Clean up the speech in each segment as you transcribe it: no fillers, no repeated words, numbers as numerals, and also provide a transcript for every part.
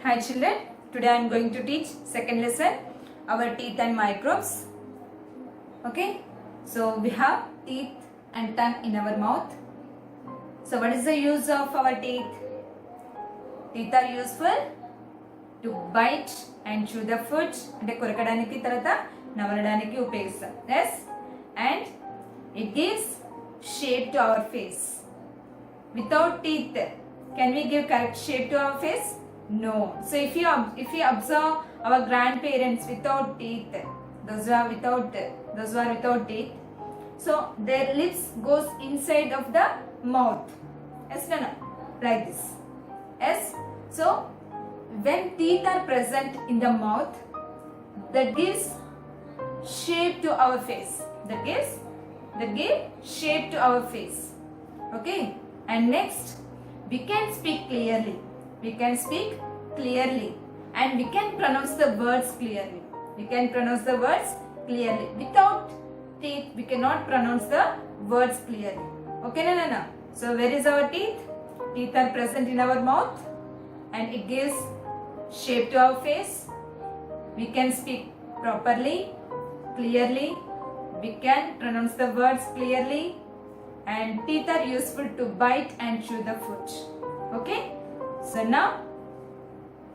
Hi children, today I am going to teach second lesson, our teeth and microbes. Okay, so we have teeth and tongue in our mouth. So what is the use of our teeth? Teeth are useful to bite and chew the food. అంటే కొరకడానికి తర్వాత నమలడానికి ఉపయోగిస్తాం. Yes, and it gives shape to our face. Without teeth, can we give correct shape to our face? No. So if you observe our grandparents without teeth, those who are without teeth, so their lips goes inside of the mouth. Yes, no, like this. Yes. So when teeth are present in the mouth, that gives shape to our face. That gives shape to our face. Okay. And next, we can speak clearly. And we can pronounce the words clearly. Without teeth, we cannot pronounce the words clearly. Okay, no. So where is our teeth? Teeth are present in our mouth and it gives shape to our face. We can speak properly, clearly. We can pronounce the words clearly. And teeth are useful to bite and chew the food. Okay? So now,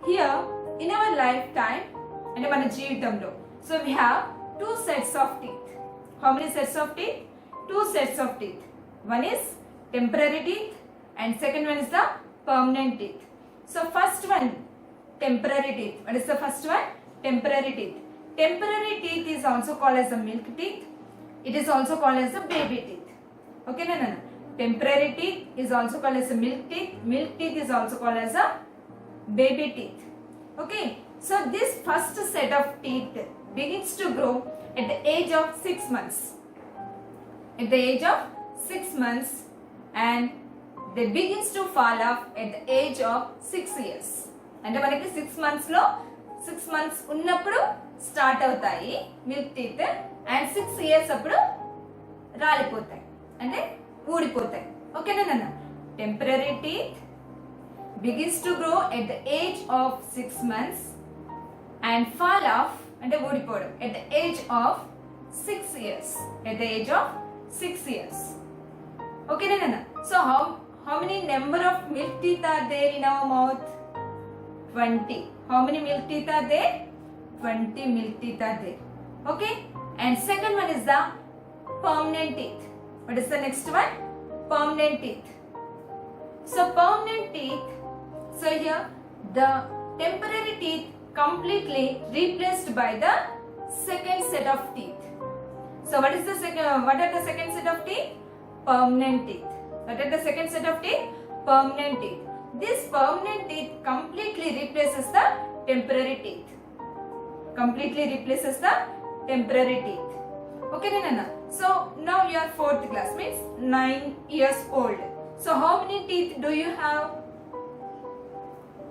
here in our lifetime, and మన జీవితంలో, so we have two sets of teeth. How many sets of teeth? Two sets of teeth. One is temporary teeth and second one is the permanent teeth. So first one, temporary teeth. What is the first one? Temporary teeth. Temporary teeth is also called as the milk teeth. It is also called as the baby teeth. Okay, no. Temporary teeth is also called as a milk teeth. Milk teeth is also called as a baby teeth. Okay, so this first set of teeth begins to grow at the age of 6 months. At the age of 6 months, and they begins to fall off at the age of 6 years. అంటే మనకి 6 months ఉన్నప్పుడు start అవుతాయి milk teeth and 6 years అప్పుడు రాలిపోతాయి అంటే ఊడిపోతాయి. ఓకేనా? Temporary teeth begins to grow at the age of 6 months and fall off అంటే ఊడిపోవడం at the age of 6 years. ఓకేనా? So how many number of milk teeth are there in our mouth? 20. How many milk teeth are there? 20 milk teeth are there. Okay, and second one is the permanent teeth. What is the next one? Permanent teeth. So permanent teeth, so here the temporary teeth completely replaced by the second set of teeth. So what are the second set of teeth? Permanent teeth. What are the second set of teeth? Permanent teeth. This permanent teeth completely replaces the temporary teeth. Okay, Nana. So now you are 4th class, means 9 years old. So how many teeth do you have?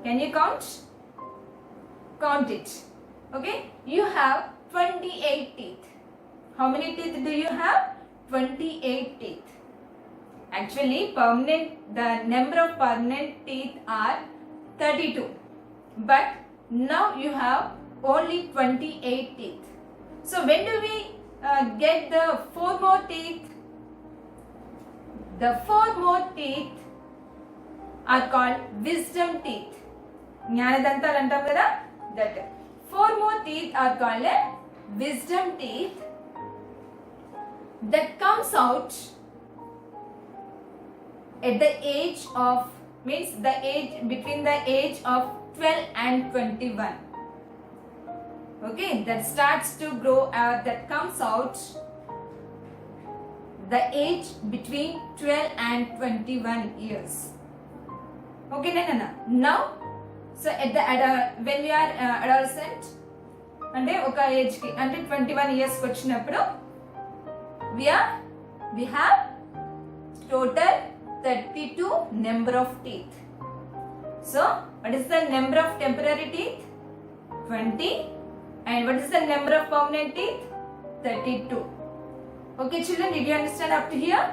Can you count? Count it. Okay, you have 28 teeth. How many teeth do you have? 28 teeth. Actually, the number of permanent teeth are 32. But now you have only 28 teeth. So when do we get the 4 more teeth? The 4 more teeth are called wisdom teeth. జ్ఞానదంతాలు అంటాం కదా, that 4 more teeth are called wisdom teeth that comes out at the age of, means the age between the age of 12 and 21. Okay, that starts to grow that comes out the age between 12 and 21 years. Okay, Nana. Now, so when we are adolescent, అంటే ఒక age కి అంటే 21 years కి వచ్చినప్పుడు we have total 32 number of teeth. So what is the number of temporary teeth? 20. And what is the number of permanent teeth? 32. Okay, children, did you understand up to here?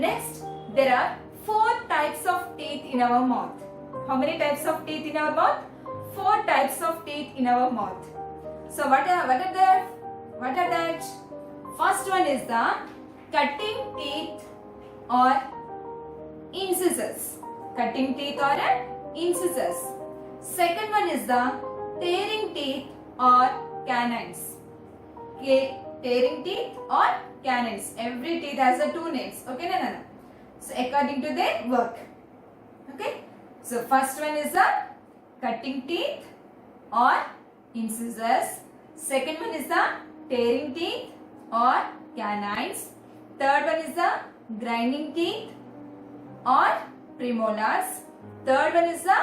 Next, there are 4 types of teeth in our mouth. How many types of teeth in our mouth? four types of teeth in our mouth. So what are that? First one is the cutting teeth or incisors. Cutting teeth or incisors. Second one is the tearing teeth or canines. Okay, tearing teeth or canines. Every teeth has a two names. Okay, no. So according to their work. Okay. So first one is the cutting teeth or incisors. Second one is the tearing teeth or canines. Third one is the grinding teeth or premolars. Third one is the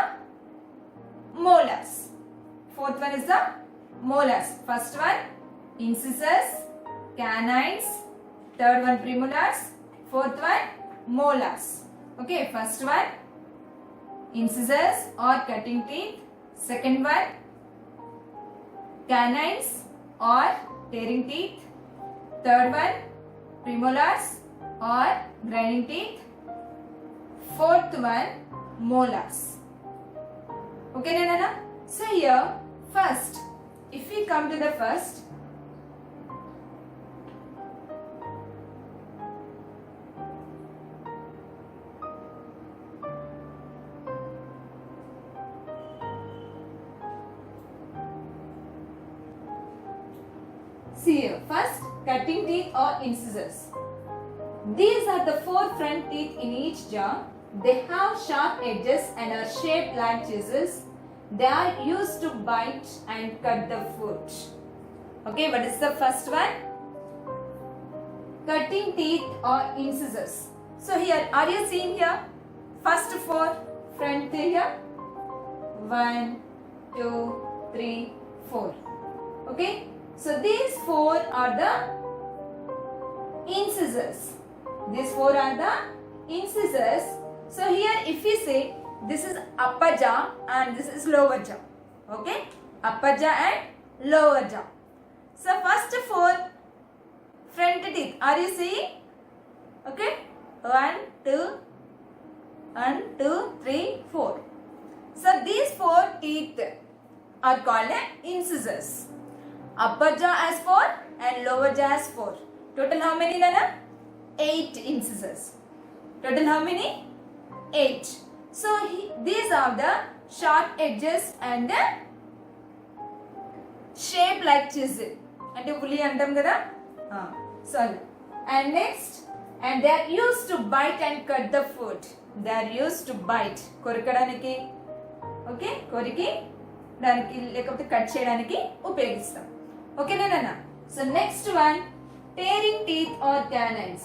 molars. Fourth one is the molars. First one incisors, canines. Third one premolars. Fourth one molars. Okay, first one incisors or cutting teeth. Second one canines or tearing teeth. Third one premolars or grinding teeth. Fourth one molars. Okay, Nana? So here first, if we come to the first, see here, first cutting teeth or incisors. These are the four front teeth in each jaw. They have sharp edges and are shaped like chisels. They are used to bite and cut the food. Okay, what is the first one? Cutting teeth or incisors. So here, are you seeing here? First four front teeth here. 1, 2, 3, 4. Okay. So these four are the incisors. These four are the incisors. So here if we say this is upper jaw and this is lower jaw. Okay. Upper jaw and lower jaw. So first four front teeth. Are you seeing? Okay. 1, 2, 3, 4. So these four teeth are called incisors. Upper jaw has 4 and lower jaw has 4. Total how many, Nana? 8 incisors. Total how many? 8. So these are the sharp edges and the shape like chisel. Ante puli antam kada? So and next, and they are used to bite and cut the food. They are used to bite. Korikadaniki, okay, koriki daniki lekapothe cut cheyadaniki upayogistam. Okay, Nana. So next one, tearing teeth or canines.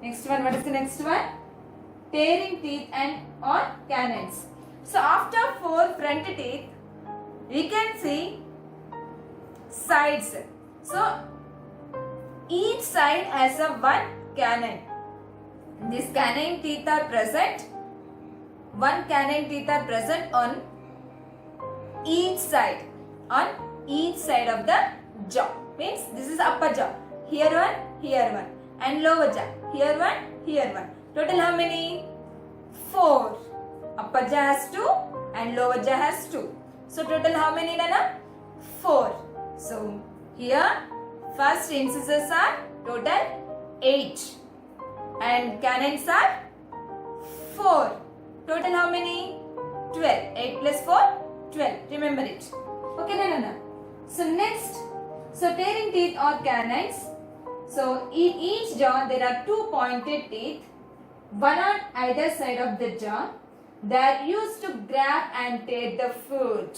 Next one, what is the next one? Tearing teeth and or canines. So after 4 front teeth, we can see sides. So each side has a one canine. These canine teeth are present. One canine teeth are present on each side. On each side of the jaw. Means this is upper jaw. Here one, and lower jaw. Here one. Total how many? 4. Upper jaw has 2 and lower jaw has 2. So total how many, Nana? 4. So here first incisors are total 8 and canines are 4. Total how many? 12. 8 plus 4, 12. Remember it. Okay, Nana. So next, so tearing teeth or canines. So in each jaw there are 2 pointed teeth, one on either side of the jaw. They are used to grab and tear the food.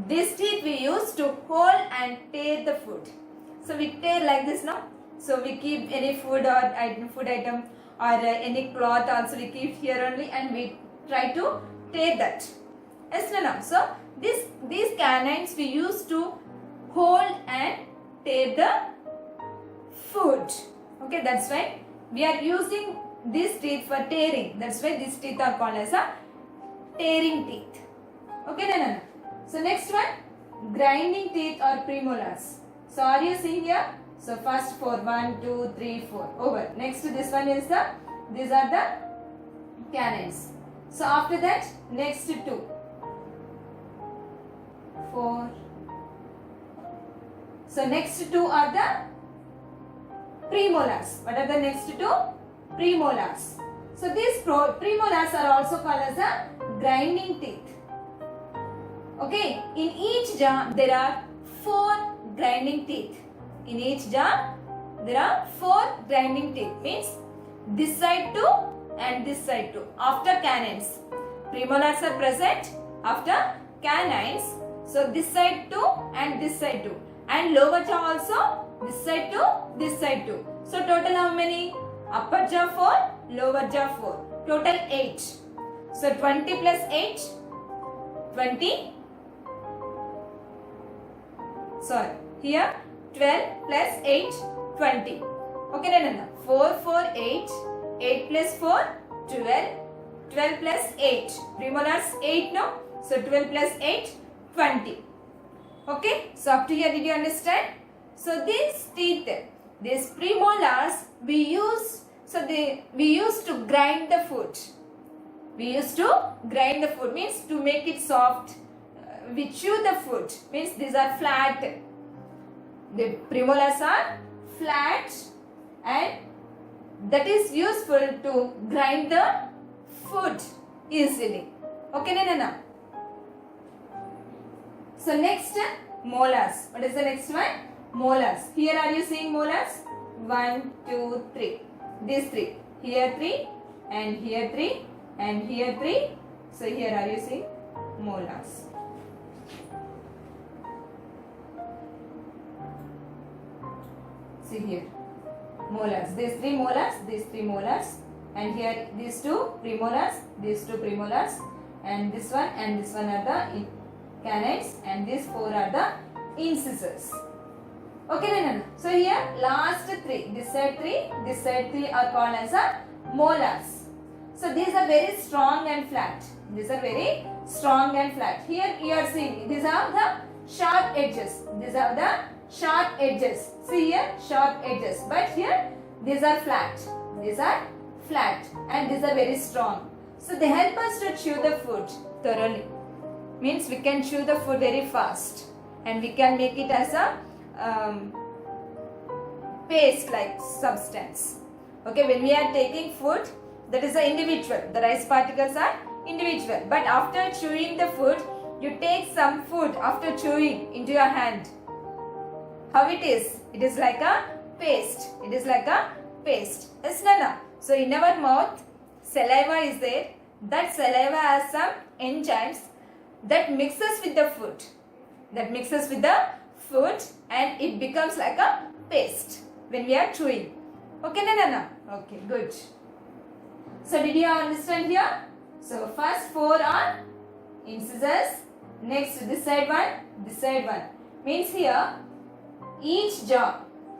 This teeth we use to hold and tear the food. So we tear like this now. So we keep any food item or any cloth also we keep here only and we try to tear that. Yes, no. So these canines we use to hold and tear the food. Okay, that's why we are using these teeth for tearing. That's why these teeth are called as a tearing teeth. Okay, no. So next one, grinding teeth or premolars. So are you seeing here? So first 4, 1, 2, 3, 4. Over. Next to this one is these are the canines. So after that, next 2. 4. So next two are the premolars. What are the next two? Premolars. So these premolars are also called as a grinding teeth. Okay, in each jaw there are 4 grinding teeth. In each jaw there are 4 grinding teeth. Means this side 2 and this side 2. After canines, premolars are present after canines. So this side 2 and this side 2. And lower jaw also, this side 2, this side 2. So total how many? Upper jaw 4, lower jaw 4. Total 8. So 20 plus 8, 20. Sorry, here 12 plus 8, 20. Okay, no. 4, 4, 8. 8 plus 4, 12. 12 plus 8. Premolars 8, no? So 12 plus 8, 20. Okay, so up to here did you understand? So these teeth, these premolars we use, we used to grind the food. We used to grind the food, means to make it soft. We chew the food, means these are flat. The premolars are flat and that is useful to grind the food easily. Okay, no. So next, molars. What is the next one? Molars. Here are you seeing molars? 1, 2, 3. These 3. Here 3 and here 3 and here 3. So here are you seeing molars. See here. Molars. These 3 molars, these 3 molars. And here these 2 premolars, these 2 premolars. And this one are the canines and these 4 are the incisors. Okay, no. So here last 3, this side 3 are called as a molars. So these are very strong and flat. These are very strong and flat. Here you are seeing these are the sharp edges. These are the sharp edges. See here sharp edges. But here these are flat. These are flat and these are very strong. So they help us to chew the food thoroughly. Means we can chew the food very fast and we can make it as a paste like substance. Okay, when we are taking food, that is a individual. The rice particles are individual. But after chewing the food, you take some food after chewing into your hand. How it is? It is like a paste. It is like a paste. Yes, Nana. So in our mouth, saliva is there. That saliva has some enzymes that mixes with the food. That mixes with the food and it becomes like a paste when we are chewing. Okay, Nana? Okay, good. So did you understand here? So first 4 are incisors. Next this side 1, this side 1. Means here each jaw,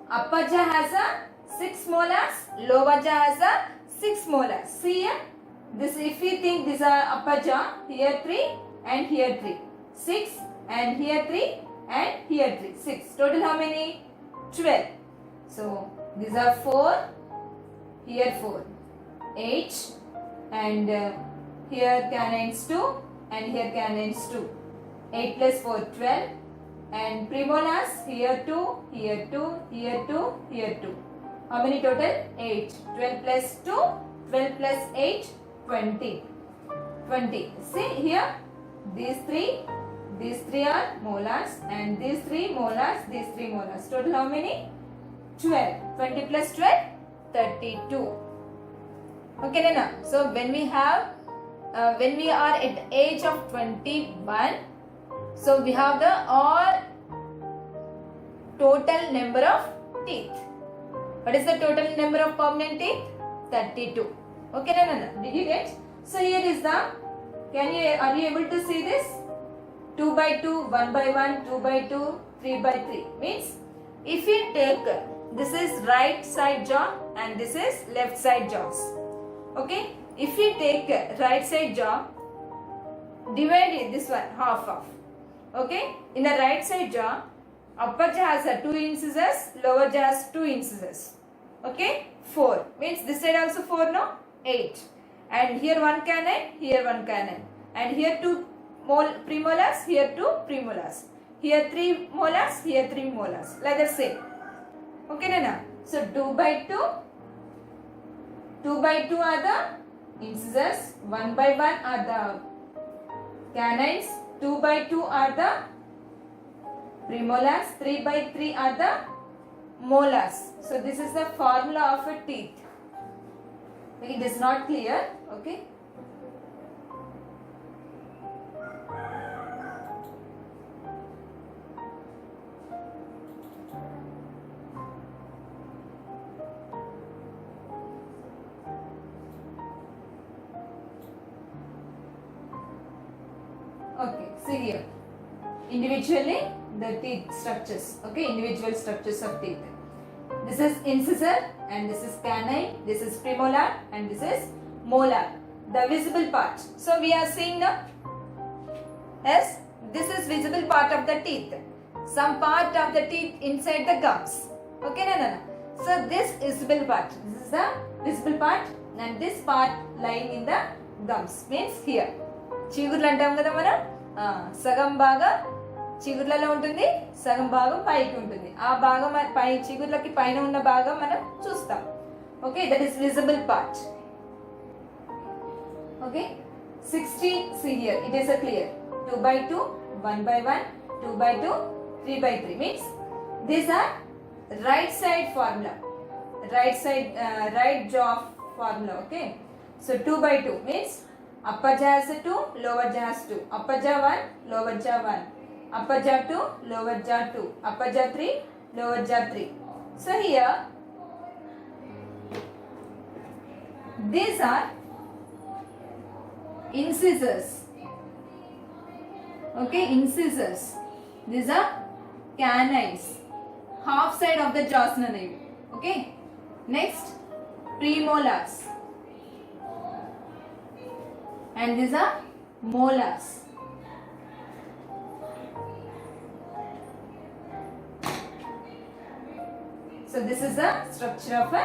upper jaw has a 6 molars, lower jaw has a 6 molars. See here? This, if we think these are upper jaw, here 3 and here 3. 6 and here 3 and here 3. 6. Total how many? 12. So these are 4, here 4. 8 and here canines 2 and here canines 2. 8 plus 4, 12. And premolars, here 2, here 2, here 2, here 2. How many total? 8. 12 plus 2, 12 plus 8, 20. 20. See here, these 3 are molars and these 3 molars, these 3 molars. Total how many? 12. 20 plus 12, 32. Okay, Nana. So when we are at the age of 21, so we have the all total number of teeth. What is the total number of permanent teeth? 32. Okay, Nana. Did you get? So here is the. Are you able to see this? 2 by 2, 1 by 1, 2 by 2, 3 by 3. Means if we take this is right side jaw and this is left side jaws. Okay. If we take right side jaw, divide it this one half. Okay. In the right side jaw, upper jaw has 2 incisors, lower jaw has 2 incisors. Okay. 4 means this side also 4, no? 8. And here 1 canine, here 1 canine, and here 2 premolars, here 2 premolars. Here 3 molars, here 3 molars. Like that same. Okay, Nana? So 2 by 2. 2 by 2 are the incisors. 1 by 1 are the canines. 2 by 2 are the premolars. 3 by 3 are the molars. So this is the formula of a teeth. It is not clear. Okay. Okay, see here. Individually, the teeth structures. Okay, individual structures of teeth. This is incisor and this is canine. This is premolar and this is molar. The visible part. So we are seeing now. Yes, this is visible part of the teeth. Some part of the teeth inside the gums. Okay, no. So this is visible part. This is the visible part and this part lying in the gums. Means here. చీగుర్లు అంటాం కదా మనం సగం భాగం చిగుర్లలో ఉంటుంది, సగం భాగం పైకి ఉంటుంది. ఆ భాగం పై చిగుర్లకి పైన ఉన్న భాగం మనం చూస్తాం. Okay, that is visible part. Okay, 16 see here. It is a clear 2 by 2, 1 by 1, 2 by 2, 3 by 3 means these are right side formula, right jaw formula. Okay, so 2 by 2 means upper jaw has 2, lower jaw has 2. Upper jaw 1, lower jaw 1. Upper jaw 2, lower jaw 2. Upper jaw 3, lower jaw 3. So here, these are incisors. Okay, incisors. These are canines. Half side of the jaws nanayi. Okay. Next, premolars. And these are molars. So this is the structure of a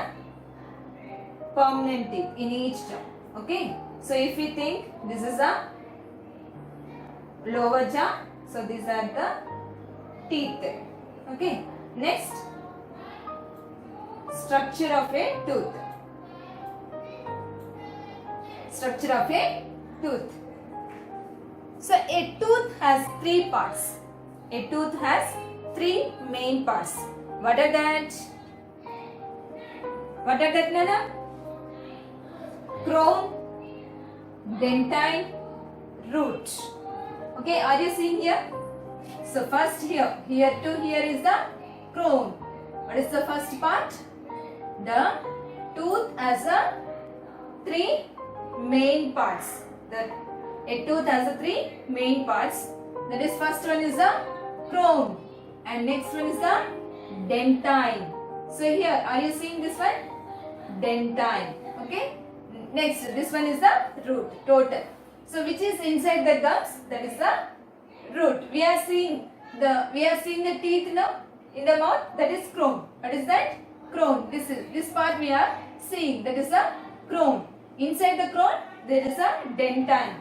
permanent teeth in each jaw. Okay. So if we think this is a lower jaw, so these are the teeth. Okay. Next, structure of a tooth. Structure of a tooth. So a tooth has 3 parts. A tooth has 3 main parts. What are that? What are that, Nana? Crown, dentine, root. Okay, are you seeing here? So first here to here is the crown. What is the first part? The tooth has a 3 main parts. A tooth has a 3 main parts. That is, first one is the crown and next one is the dentine. So here, are you seeing this one? Dentine. Okay. Next, this one is the root. Total. So which is inside the gums? That is the root. We are seeing the teeth now in the mouth. That is crown. What is that? Crown. This part we are seeing. That is the crown. Inside the crown, there is a dentine,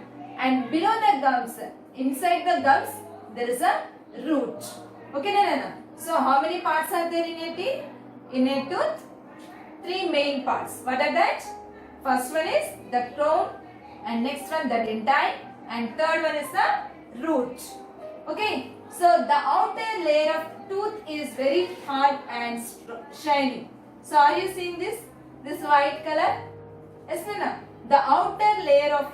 and below the gums, inside the gums, there is a root. Okay, Nana? So how many parts are there in a teeth? In a tooth, 3 main parts. What are that? First one is the crown, and next one the dentine, and third one is the root. Okay, so the outer layer of tooth is very hard and shiny. So are you seeing this white color? Yes, Nana? The outer layer of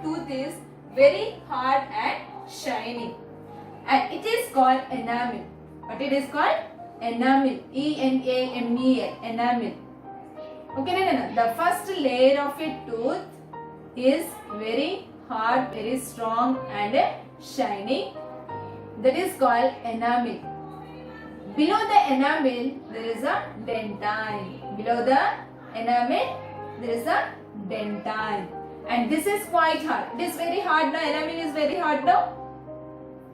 tooth is very hard and shiny, and it is called enamel. But it is called enamel. E-N-A-M-E-L. Enamel. Okay, Nana? The first layer of a tooth is very hard, very strong and shiny. That is called enamel. Below the enamel, there is a dentine. Below the enamel, there is a dentine, and this is quite hard. It is very hard now. Enamel is very hard now.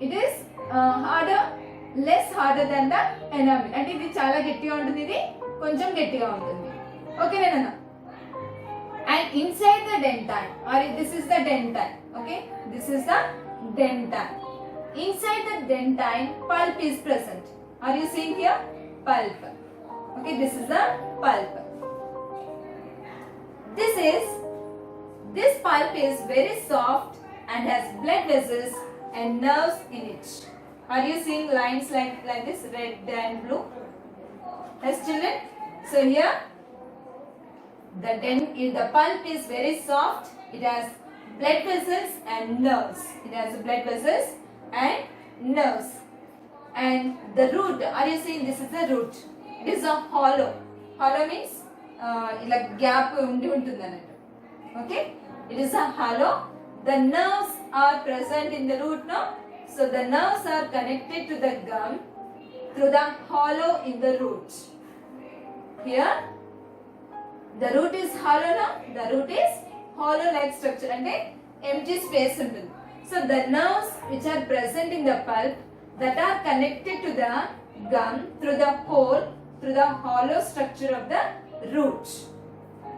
It is less harder than the enamel. And ఇది చాలా గట్టిగా ఉంటుంది, ఇది కొంచెం గట్టిగా ఉంటుంది. Okay, Nana? And inside the dentine, or this is the dentine. Okay, this is the dentine. Inside the dentine, pulp is present. Are you seeing here? Pulp. Okay, this is the pulp. This pulp is very soft and has blood vessels and nerves in it. Are you seeing lines like this, red and blue? Yes, children. So here, the pulp is very soft. It has blood vessels and nerves. It has blood vessels and nerves. And the root, are you seeing this is the root? It is a hollow. Hollow means like gap undi untundi anattu. Okay, it is a hollow. The nerves are present in the root now. So the nerves are connected to the gum through the hollow in the root. Here, the root is hollow now. The root is hollow like structure and empty space ఉంటుంది. So the nerves which are present in the pulp that are connected to the gum through the hole, through the hollow structure of the root.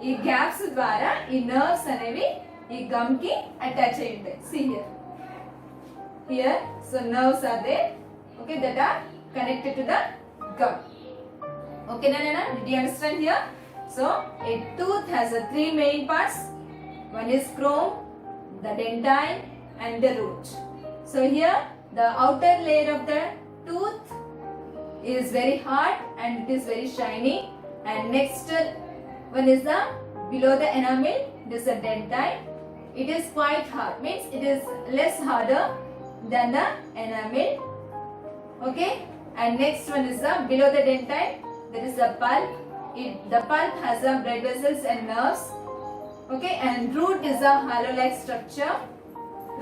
ఈ gaps ద్వారా ఈ nerves అనేవి ఈ gum కి attach అయి ఉంటాయి. See here. Here, so nerves are there. Okay, that are connected to the gum. Okay, Nana, did you understand here? So a tooth has three main parts. One is chrome, the dentine, and the root. So here, the outer layer of the tooth is very hard and it is very shiny. And next one is the below the enamel. It is the dentine. It is quite hard. Means it is less harder than the enamel. Okay. And next one is the below the dentine. That is the pulp. The pulp has the blood vessels and nerves. Okay. And root is a hollow-like structure.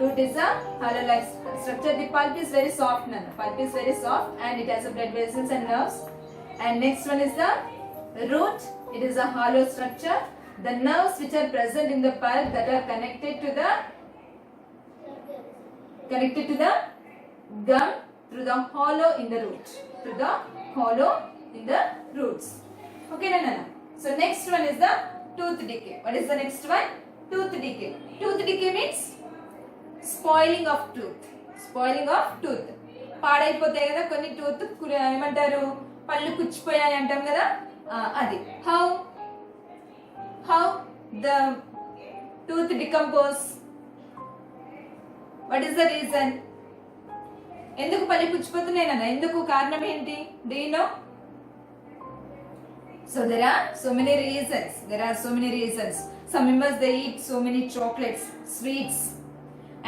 Root is a hollow-like structure. The pulp is very soft. Nana. Pulp is very soft and it has a blood vessels and nerves. And next one is the root. It is a hollow structure. The nerves which are present in the pulp that are connected to the gum through the hollow in the root. Through the hollow in the roots. Okay, Nana. So next one is the tooth decay. What is the next one? Tooth decay. Tooth decay means spoiling of tooth. Spoiling of tooth. పాడైపోతాయి కదా కొన్ని tooth ఏమంటారు పళ్ళు కుచ్చిపోయాయి అంటాం కదా అది. How the tooth decompose? What is the reason? ఎందుకు పళ్ళు పుచ్చిపోతున్నాయి నాన్న? ఎందుకు కారణం ఏంటి? Do you know? So there are so many reasons. Some members they eat so many chocolates, sweets,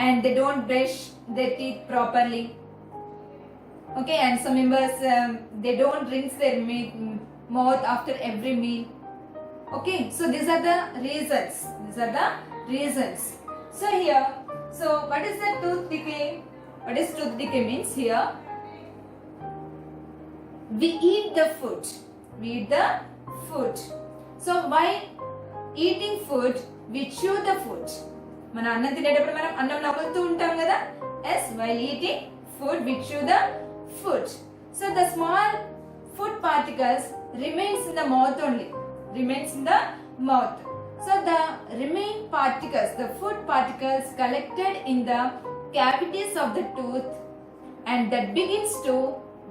and they don't brush their teeth properly. Okay, and some members they don't rinse their mouth after every meal. Okay, so these are the reasons. So here, so what is the tooth decay? What is tooth decay means? Here we eat the food. So while eating food, we chew the food. మన అన్నం తినేటప్పుడు మనం అన్నం నములుతూ ఉంటాం కదా. Yes, while eating food, we chew the food. So the small food particles remains in the mouth only. So the remaining particles, the food particles collected in the cavities of the tooth and that begins to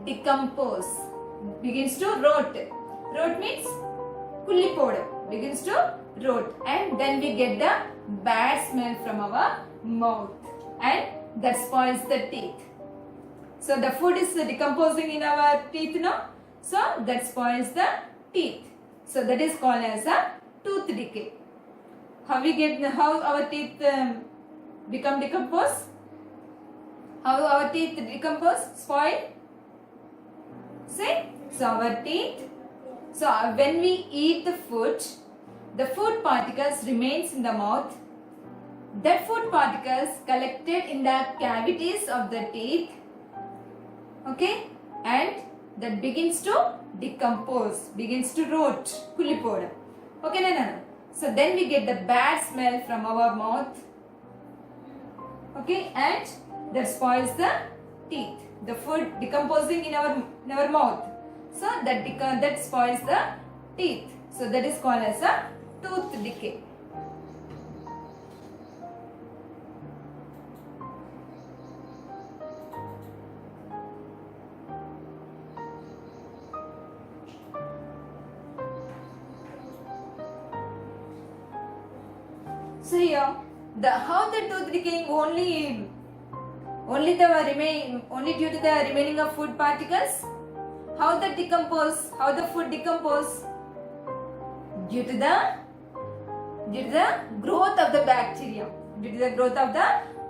decompose. Begins to rot. Rot means kullipodu. Begins to rot. And then we get the bad smell from our mouth. And that spoils the teeth. So the food is decomposing in our teeth now. So that spoils the teeth. So that is called as a tooth decay. How our teeth become decomposed? How our teeth decompose? Spoil? Say, so our teeth. So when we eat the food particles remains in the mouth. That food particles collected in the cavities of the teeth. Okay, and that begins to decompose, begins to rot, kulipoda. Okay, Nana. So then we get the bad smell from our mouth. Okay, and that spoils the teeth. The food decomposing in our mouth. So that spoils the teeth. So that is called as a tooth decay. So here, how the tooth decaying only due to the remaining of food particles? How the food decompose? Due to the growth of the bacteria. Due to the growth of the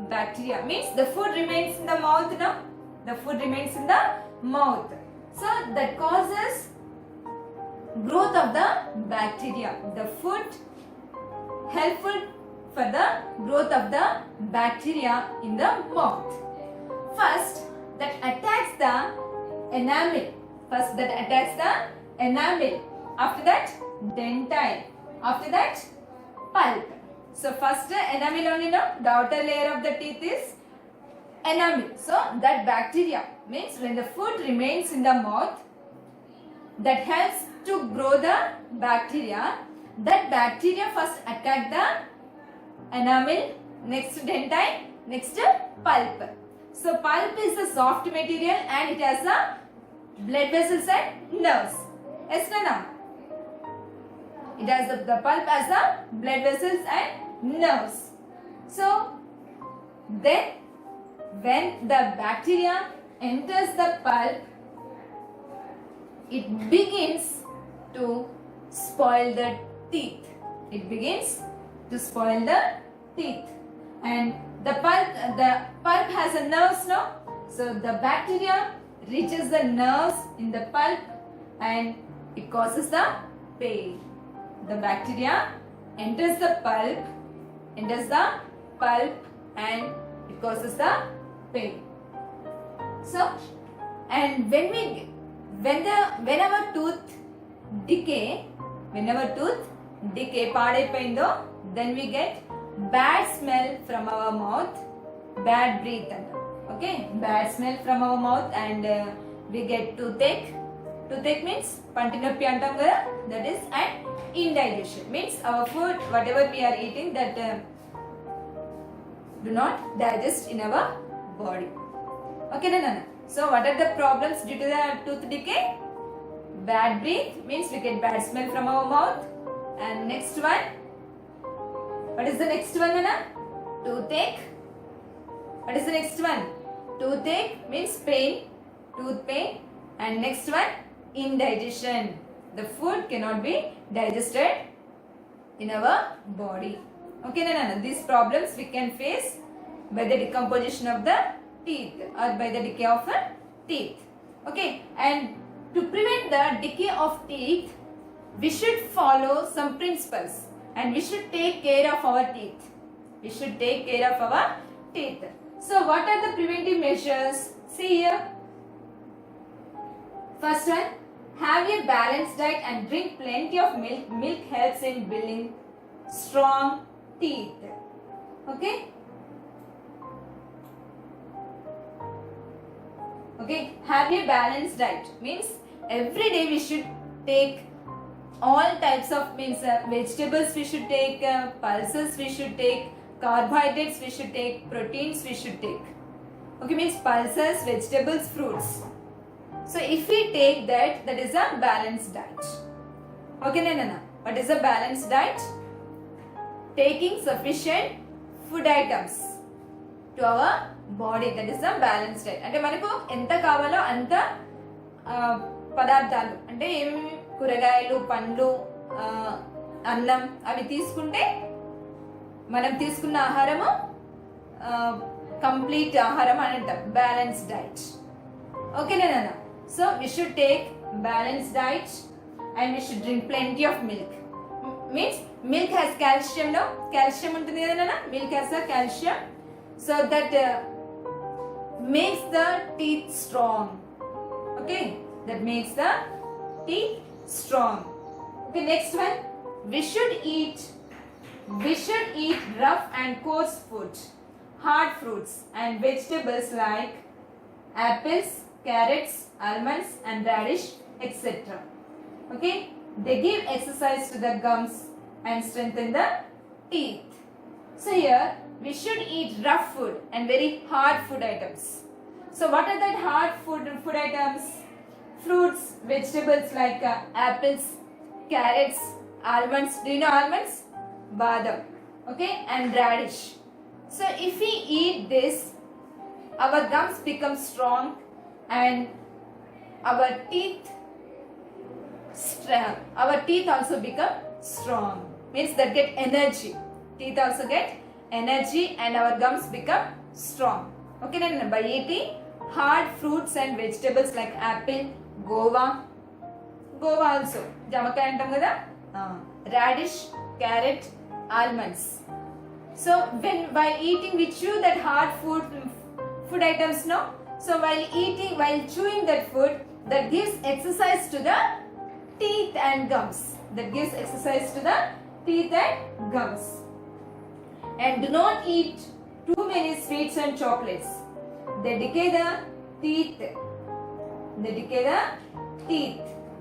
bacteria means the food remains in the mouth now. The food remains in the mouth. So that causes growth of the bacteria. The food helpful for the growth of the bacteria in the mouth. First, that attacks the enamel. After that, dentine. After that, pulp. So first enamel only, no? The outer layer of the teeth is enamel. So that bacteria means when the food remains in the mouth, that helps to grow the bacteria. That bacteria first attack the enamel, next dentine, next pulp. So pulp is a soft material and it has a blood vessels and nerves. Yes, Nana? It has the pulp has a blood vessels and nerves. So then when the bacteria enters the pulp, it begins to spoil the teeth. And the pulp has a nerves, no? So the bacteria reaches the nerves in the pulp and it causes the pain. The bacteria enters the pulp and it causes the pain. So, and when our tooth decay paadaipoyindo, then we get bad smell from our mouth, bad breath. Okay, bad smell from our mouth and we get toothache. Toothache means panti noppi antam kada, that is, and indigestion means our food, whatever we are eating, that do not digest in our body. Okay, Nana? So what are the problems due to the tooth decay? Bad breath means we get bad smell from our mouth. And next one, what is the next one, Nana? Toothache. What is the next one? Toothache means pain, tooth pain. And next one, indigestion. The food cannot be digested in our body. Okay, Nana? These problems we can face by the decomposition of the teeth or by the decay of the teeth. Okay, and to prevent the decay of teeth, we should follow some principles and we should take care of our teeth. So what are the preventive measures? See here. First one, have a balanced diet and drink plenty of milk. Milk helps in building strong teeth. Okay. Okay, have a balanced diet means every day we should take all types of vegetables we should take, pulses we should take, carbohydrates we should take, proteins we should take. Okay, means pulses, vegetables, fruits. So if we take that is a balanced diet. Okay, Nana? What is a balanced diet? Taking sufficient food items to our body, that is a balanced diet. అంటే మనకు ఎంత కావాలో అంత పదార్థాలు, అంటే ఏమి కూరగాయలు, పండ్లు, అన్నం అవి తీసుకుంటే మనం తీసుకున్న ఆహారము కంప్లీట్ ఆహారం అని అంటాం, బ్యాలెన్స్డ్ డైట్. ఓకేనా నాన్న? So we should take balanced diet and we should drink plenty of milk. Means milk has calcium, no? Calcium ఉంటుంది కదా నాన్న? Milk has a calcium, so that makes the teeth strong. Okay, that makes the teeth strong. Okay, next one, we should eat rough and coarse food, hard fruits and vegetables like apples, carrots, almonds and radish, etc. Okay, they give exercise to the gums and strengthen the teeth. So here we should eat rough food and very hard food items. So what are that hard food items? Fruits, vegetables like apples, carrots, almonds. Do you know almonds? Badam. okay, and radish. So if we eat this, our gums become strong and our teeth also become strong, means that get energy. Teeth also get energy and our gums become strong. Okay, then by eating hard fruits and vegetables like apple, guava also, jamakaya antam kada, radish, carrot, almonds. So when by eating we chew that hard food items, no? So while chewing that food, that gives exercise to the teeth and gums. That gives exercise to the teeth and gums. And do not eat too many sweets and chocolates. They decay the teeth.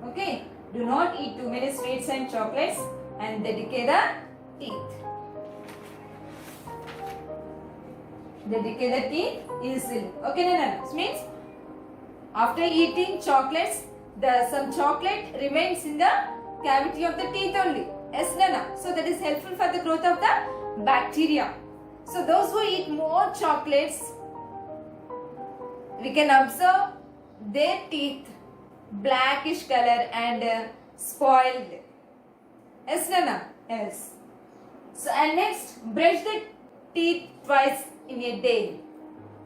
Okay? Do not eat too many sweets and chocolates and they decay the teeth. They decay the teeth easily. Okay, Nana? This means after eating chocolates, some chocolate remains in the cavity of the teeth only. Yes, Nana? So that is helpful for the growth of the bacteria. So those who eat more chocolates, we can observe their teeth blackish color and spoiled. Yes, Nana? Yes. So and next, brush the teeth twice in a day.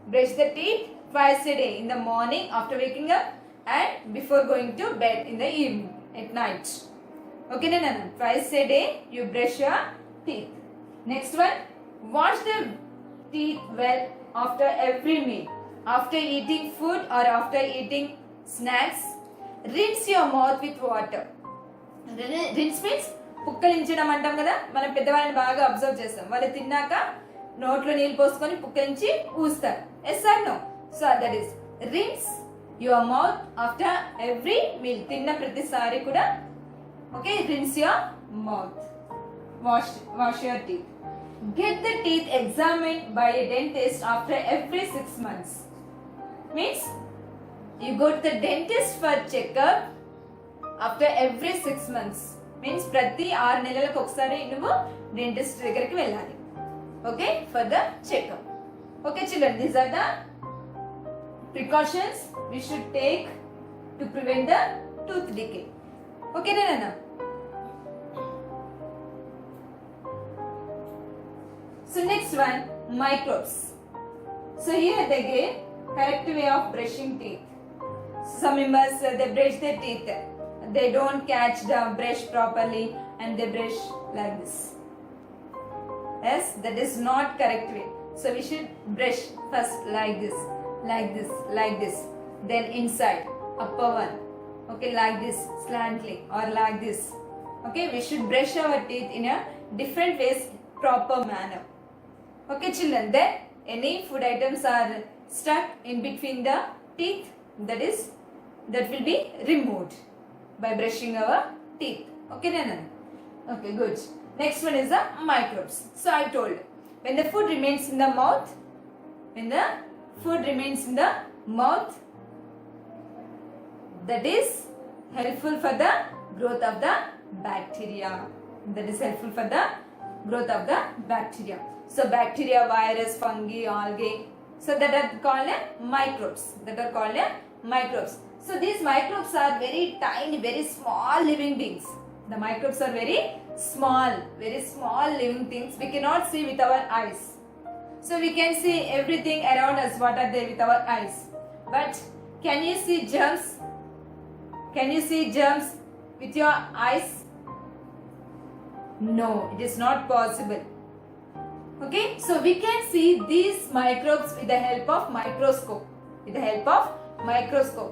Brush the teeth twice a day, in the morning after waking up and before going to bed in the evening, at night. Okay, Nana? Twice a day you brush your teeth. Next one, wash the teeth well after every meal. After eating food or after eating snacks, rinse your mouth with water. Rinse means పుక్కలించడం అంటాం కదా, మన పెద్దవాళ్ళని బాగా observe చేస్తాం. వాళ్ళు తిన్నాక నోట్లో నీళ్ళు పోసుకొని పుక్కలించి ఊస్తారు. Yes or no? So that is rinse your mouth after every meal. తిన్న ప్రతిసారి కూడా okay, rinse your mouth. Wash your teeth. Get the teeth examined by a dentist after every 6 months. Means you go to the dentist for checkup after every 6 months. Means ప్రతి 6 నెలలకు ఒకసారి నువ్వు dentist దగ్గరికి వెళ్ళాలి. Okay, for the checkup. Okay children, these are the precautions we should take to prevent the tooth decay. Okay Nana? So next one, microbes. So here they give correct way of brushing teeth. Some members they brush their teeth, they don't catch the brush properly and they brush like this. Yes, that is not correct way. So we should brush first like this, like this, like this, then inside, upper one. Okay, like this, slantly or like this. Okay, we should brush our teeth in a different ways, proper manner. Okay children, then any food items are stuck in between the teeth, that will be removed by brushing our teeth. Okay Nana? Okay, good. Next one is the microbes. So I told, when the food remains in the mouth, that is helpful for the growth of the bacteria. So bacteria, virus, fungi, algae, so that are called microbes. So these microbes are very tiny, very small living beings. The microbes are very small living things. We cannot see with our eyes. So we can see everything around us, what are there with our eyes. But can you see germs? With your eyes? No, it is not possible. Okay, so we can see these microbes with the help of microscope.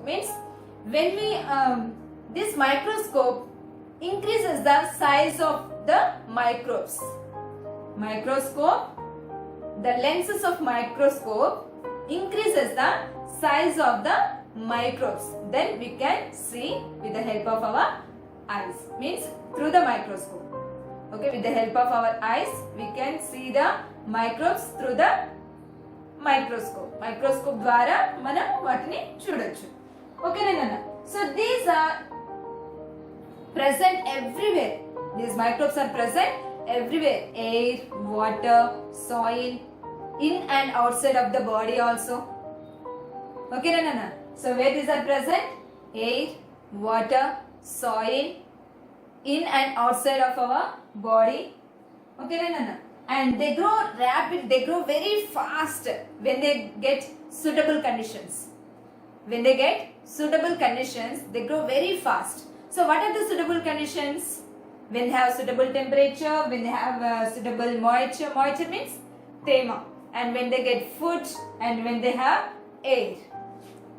Means when we this microscope increases the size of the microbes. The lenses of microscope increases the size of the microbes. Then we can see with the help of our eyes. Means through the microscope. Okay, with the help of our eyes, we can see the microbes through the microscope. Microscope ద్వారా మనం వాటిని చూడొచ్చు. Okay Nana? So these are present everywhere. These microbes are present everywhere, air, water, soil, in and outside of the body also. Okay, Nana? So where these are present? Air, water, soil, in and outside of our body. Okay, Nana? And they grow rapid, they grow very fast when they get suitable conditions. When they get suitable conditions, they grow very fast. So what are the suitable conditions? When they have suitable temperature, when they have suitable moisture, moisture means tema, and when they get food, and when they have air.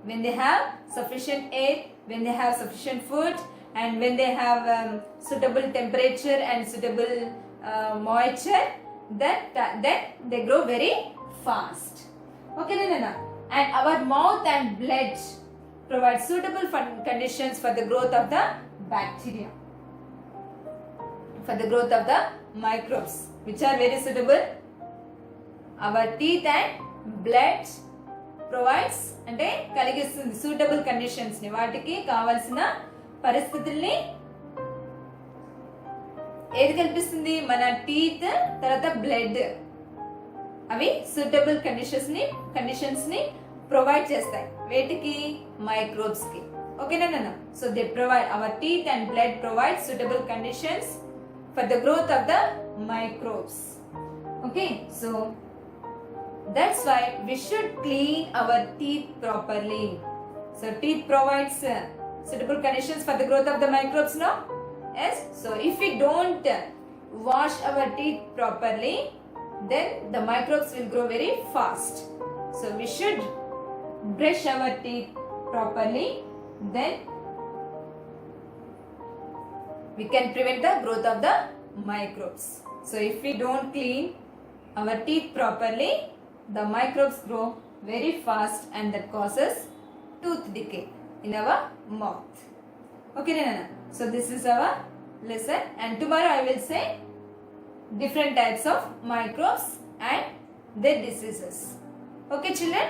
When they have sufficient air, when they have sufficient food, and when they have suitable temperature and suitable moisture, then they grow very fast. Okay, Nana? And our mouth and blood provide suitable conditions for the growth of the bacteria, for the growth of the microbes, which are very suitable. Our teeth and blood provides అంటే కలిగిస్తుంది suitable conditions ని, వాటికి కావాల్సిన పరిస్థితుల్ని ఏది కల్పిస్తుంది? మన teeth తర్వాత బ్లడ్, అవి సూటబుల్ కండిషన్స్ ని ప్రొవైడ్ చేస్తాయి. వేటికి? మైక్రోబ్స్ కి. ఓకేనా నాన్న? So they provide, hour teeth and blood provide suitable conditions for the growth of the microbes. Okay, so that's why we should clean our teeth properly. So teeth provides suitable conditions for the growth of the microbes, no? Yes. So if we don't wash our teeth properly, then the microbes will grow very fast. So we should brush our teeth properly, then we can prevent the growth of the microbes. So if we don't clean our teeth properly, the microbes grow very fast and that causes tooth decay in our mouth. Okay, Nana? So this is our lesson, and tomorrow I will say different types of microbes and their diseases. Okay, children?